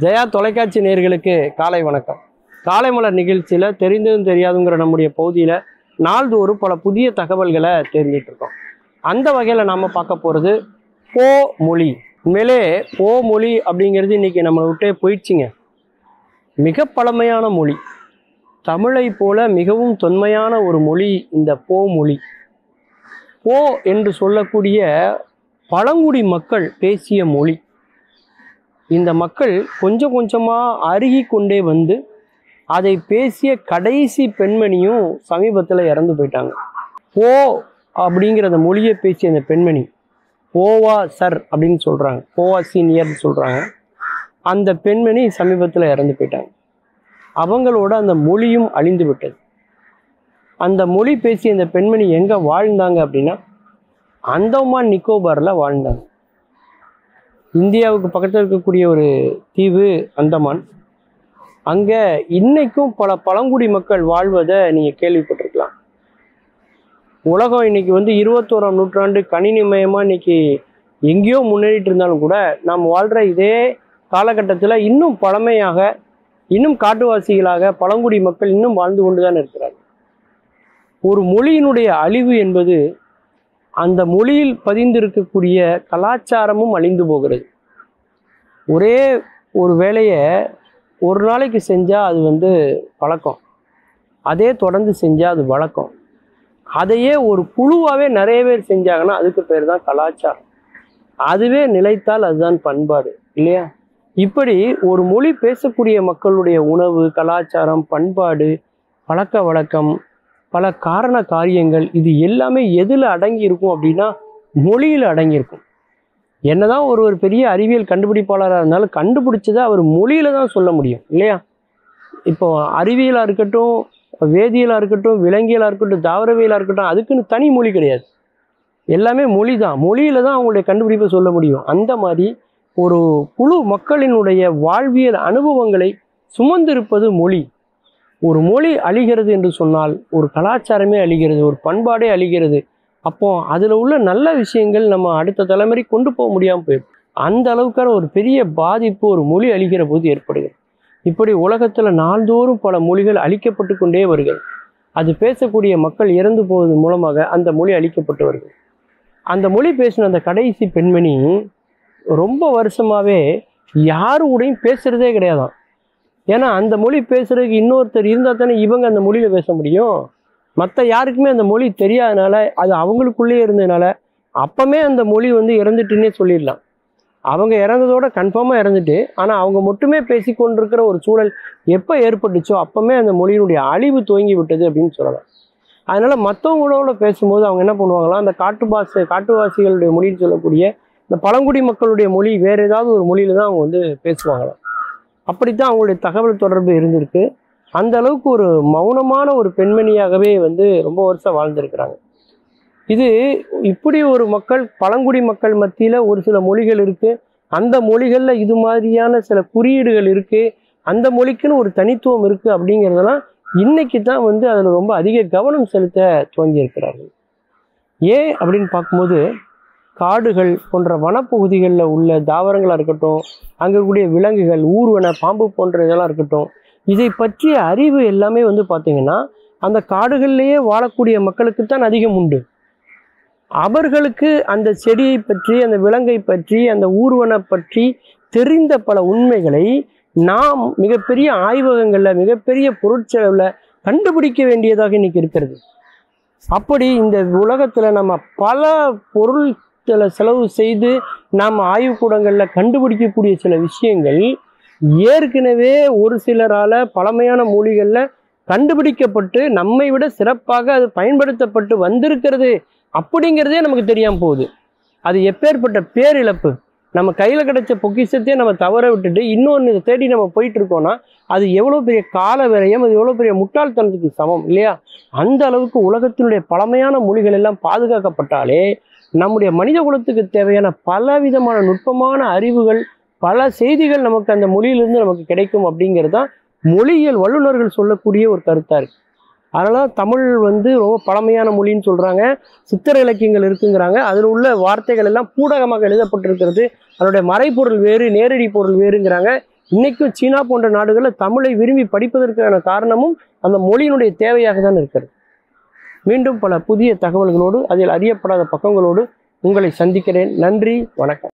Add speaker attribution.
Speaker 1: ஜெயா தொலைக்காட்சி நேயர்களுக்கு காலை வணக்கம். காலை மலர் நிகழ்ச்சியில் தெரிந்ததும் தெரியாதுங்கிற நம்முடைய பகுதியில் நாள்தோறும் பல புதிய தகவல்களை தெரிஞ்சிட்டு இருக்கோம். அந்த வகையில் நாம் பார்க்க போகிறது போ மொழி. உண்மையிலே போ மொழி அப்படிங்கிறது இன்றைக்கி நம்மளை விட்டே போயிடுச்சிங்க. மிக பழமையான மொழி, தமிழை போல மிகவும் தொன்மையான ஒரு மொழி இந்த போ மொழி. போ என்று சொல்லக்கூடிய பழங்குடி மக்கள் பேசிய மொழி. இந்த மக்கள் கொஞ்சம் கொஞ்சமாக அருகி கொண்டே வந்து அதை பேசிய கடைசி பெண்மணியும் சமீபத்தில் இறந்து போயிட்டாங்க. போ அப்படிங்கிற அந்த மொழியை பேசிய அந்த பெண்மணி போவா சர் அப்படின்னு சொல்கிறாங்க, போவா சீனியர்னு சொல்கிறாங்க. அந்த பெண்மணி சமீபத்தில் இறந்து போயிட்டாங்க. அவங்களோட அந்த மொழியும் அழிந்து விட்டது. அந்த மொழி பேசிய அந்த பெண்மணி எங்கே வாழ்ந்தாங்க அப்படின்னா அந்தமான் நிக்கோபாரில் வாழ்ந்தாங்க. இந்தியாவுக்கு பக்கத்தில் இருக்கக்கூடிய ஒரு தீவு அந்தமான். அங்கே இன்னைக்கும் பல பழங்குடி மக்கள் வாழ்வதை நீங்கள் கேள்விப்பட்டிருக்கலாம். உலகம் இன்னைக்கு 21ஆம் நூற்றாண்டு கணினிமயமாக இன்னைக்கு எங்கேயோ முன்னேறிட்டு இருந்தாலும் கூட நாம் வாழ்கிற இதே காலகட்டத்தில் இன்னும் பழமையாக, இன்னும் காட்டுவாசிகளாக பழங்குடி மக்கள் இன்னும் வாழ்ந்து கொண்டு தான் இருக்கிறார்கள். ஒரு மொழியினுடைய அழிவு என்பது அந்த மொழியில் பதிந்திருக்கக்கூடிய கலாச்சாரமும் அழிந்து போகிறது. ஒரே ஒரு வேலையை ஒரு நாளைக்கு செஞ்சால் அது பழக்கம், அதே தொடர்ந்து செஞ்சால் அது வழக்கம். அதையே ஒரு குழுவாகவே நிறைய பேர் செஞ்சாங்கன்னா அதுக்கு பேர் தான் கலாச்சாரம். அதுவே நிலைத்தால் அதுதான் பண்பாடு, இல்லையா? இப்படி ஒரு மொழி பேசக்கூடிய மக்களுடைய உணவு, கலாச்சாரம், பண்பாடு, பழக்க வழக்கம், பல காரண காரியங்கள், இது எல்லாமே எதில் அடங்கி இருக்கும் அப்படின்னா மொழியில் அடங்கியிருக்கும். என்னதான் ஒரு பெரிய அறிவியல் கண்டுபிடிப்பாளராக இருந்தாலும் கண்டுபிடிச்சதை அவர் மொழியில தான் சொல்ல முடியும், இல்லையா? இப்போ அறிவியலாக இருக்கட்டும், வேதியியலாக இருக்கட்டும், விலங்கியலாக இருக்கட்டும், தாவரவியலாக இருக்கட்டும், அதுக்குன்னு தனி மொழி கிடையாது. எல்லாமே மொழி தான். மொழியில தான் அவங்களுடைய கண்டுபிடிப்பை சொல்ல முடியும். அந்த மாதிரி ஒரு குழு மக்களினுடைய வாழ்வியல் அனுபவங்களை சுமந்திருப்பது மொழி. ஒரு மொழி அழிகிறது என்று சொன்னால் ஒரு கலாச்சாரமே அழிகிறது, ஒரு பண்பாடே அழிகிறது. அப்போ அதில் உள்ள நல்ல விஷயங்கள் நம்ம அடுத்த தலைமுறை கொண்டு போக முடியாமல் போயிடும். அந்த அளவுக்கான ஒரு பெரிய பாதிப்பு ஒரு மொழி அழிகிற போது ஏற்படுகிறது. இப்படி உலகத்தில் நாள்தோறும் பல மொழிகள் அழிக்கப்பட்டு கொண்டே வருகிறது. அது பேசக்கூடிய மக்கள் இறந்து போவதன் மூலமாக அந்த மொழி அழிக்கப்பட்டு வருகிறது. அந்த மொழி பேசின அந்த கடைசி பெண்மணி ரொம்ப வருஷமாகவே யாரு கூடயும் பேசுகிறதே கிடையாதான். ஏன்னா அந்த மொழி பேசுறதுக்கு இன்னொருத்தர் இருந்தால் தானே இவங்க அந்த மொழியில் பேச முடியும். மற்ற யாருக்குமே அந்த மொழி தெரியாதனால, அது அவங்களுக்குள்ளே இருந்ததுனால அப்பமே அந்த மொழி இறந்துட்டுன்னே சொல்லிடலாம். அவங்க இறந்ததோட கன்ஃபார்மாக இறந்துட்டு, ஆனால் அவங்க மட்டுமே பேசி கொண்டிருக்கிற ஒரு சூழல் எப்போ ஏற்பட்டுச்சோ அப்பமே அந்த மொழியினுடைய அழிவு துவங்கி விட்டது அப்படின்னு சொல்லலாம். அதனால் மற்றவங்களோட பேசும்போது அவங்க என்ன பண்ணுவாங்களாம், அந்த காட்டுவாசிகளுடைய மொழின்னு சொல்லக்கூடிய இந்த பழங்குடி மக்களுடைய மொழி வேறு ஏதாவது ஒரு மொழியில் தான் அவங்க பேசுவாங்களாம். அப்படித்தான் அவங்களுடைய தகவல் தொடர்பு இருந்திருக்கு. அந்த அளவுக்கு ஒரு மௌனமான ஒரு பெண்மணியாகவே ரொம்ப வருஷம் வாழ்ந்திருக்கிறாங்க. இது இப்படி ஒரு மக்கள், பழங்குடி மக்கள் மத்தியில் ஒரு சில மொழிகள் இருக்குது. அந்த மொழிகளில் இது மாதிரியான சில குறியீடுகள் இருக்குது. அந்த மொழிக்குன்னு ஒரு தனித்துவம் இருக்குது. அப்படிங்கிறதெல்லாம் இன்னைக்கு தான் அதில் ரொம்ப அதிக கவனம் செலுத்த துவங்கியிருக்கிறார்கள். ஏன் அப்படின்னு பார்க்கும்போது காடுகள் போன்ற வனப்பகுதிகளில் உள்ள தாவரங்களாக இருக்கட்டும், அங்கே இருக்கக்கூடிய விலங்குகள், ஊர்வன, பாம்பு போன்ற இதெல்லாம் இருக்கட்டும், இதை பற்றிய அறிவு எல்லாமே பார்த்திங்கன்னா அந்த காடுகள்லேயே வாழக்கூடிய மக்களுக்கு தான் அதிகம் உண்டு. அவர்களுக்கு அந்த செடியை பற்றி, அந்த விலங்கை பற்றி, அந்த ஊர்வனை பற்றி தெரிந்த பல உண்மைகளை நாம் மிகப்பெரிய ஆய்வகங்களில், மிகப்பெரிய பொருட்செலவில் கண்டுபிடிக்க வேண்டியதாக இன்னைக்கு இருக்கிறது. அப்படி இந்த உலகத்தில் நம்ம பல பொருள் செலவு செய்து நாம் ஆய்வுக்கூடங்களில் கண்டுபிடிக்கக்கூடிய சில விஷயங்கள் ஏற்கனவே ஒரு சிலரால் பழமையான மொழிகளில் கண்டுபிடிக்கப்பட்டு நம்மை விட சிறப்பாக அது பயன்படுத்தப்பட்டு வந்திருக்கிறது அப்படிங்கிறதே நமக்கு தெரியாமல் போகுது. அது எப்பேற்பட்ட பேரிழப்பு! நம்ம கையில் கிடைச்ச பொக்கிஷத்தையே நம்ம தவற விட்டுட்டு இன்னொன்று தேடி நம்ம போயிட்டு இருக்கோம்னா அது எவ்வளோ பெரிய கால விரயம், அது எவ்வளோ பெரிய முட்டாள்தனத்துக்கு சமம், இல்லையா? அந்த அளவுக்கு உலகத்தினுடைய பழமையான மொழிகள் எல்லாம் பாதுகாக்கப்பட்டாலே நம்முடைய மனித குலத்துக்கு தேவையான பலவிதமான நுட்பமான அறிவுகள், பல செய்திகள் நமக்கு அந்த மொழியிலிருந்து நமக்கு கிடைக்கும். அப்படிங்கிறது தான் மொழியியல் வல்லுநர்கள் சொல்லக்கூடிய ஒரு கருத்தாக இருக்குது. அதனால் தமிழ் ரொம்ப பழமையான மொழின்னு சொல்கிறாங்க. சித்திர இலக்கியங்கள் இருக்குங்கிறாங்க. அதில் உள்ள வார்த்தைகள் எல்லாம் பூடகமாக எழுதப்பட்டிருக்கிறது. அதனுடைய மறைப்பொருள் வேறு, நேரடி பொருள் வேறுங்கிறாங்க. இன்னைக்கும் சீனா போன்ற நாடுகளில் தமிழை விரும்பி படிப்பதற்கான காரணமும் அந்த மொழியினுடைய தேவையாக தான் இருக்கிறது. மீண்டும் பல புதிய தகவல்களோடு அதில் அறியப்படாத பக்கங்களோடு உங்களை சந்திக்கிறேன். நன்றி, வணக்கம்.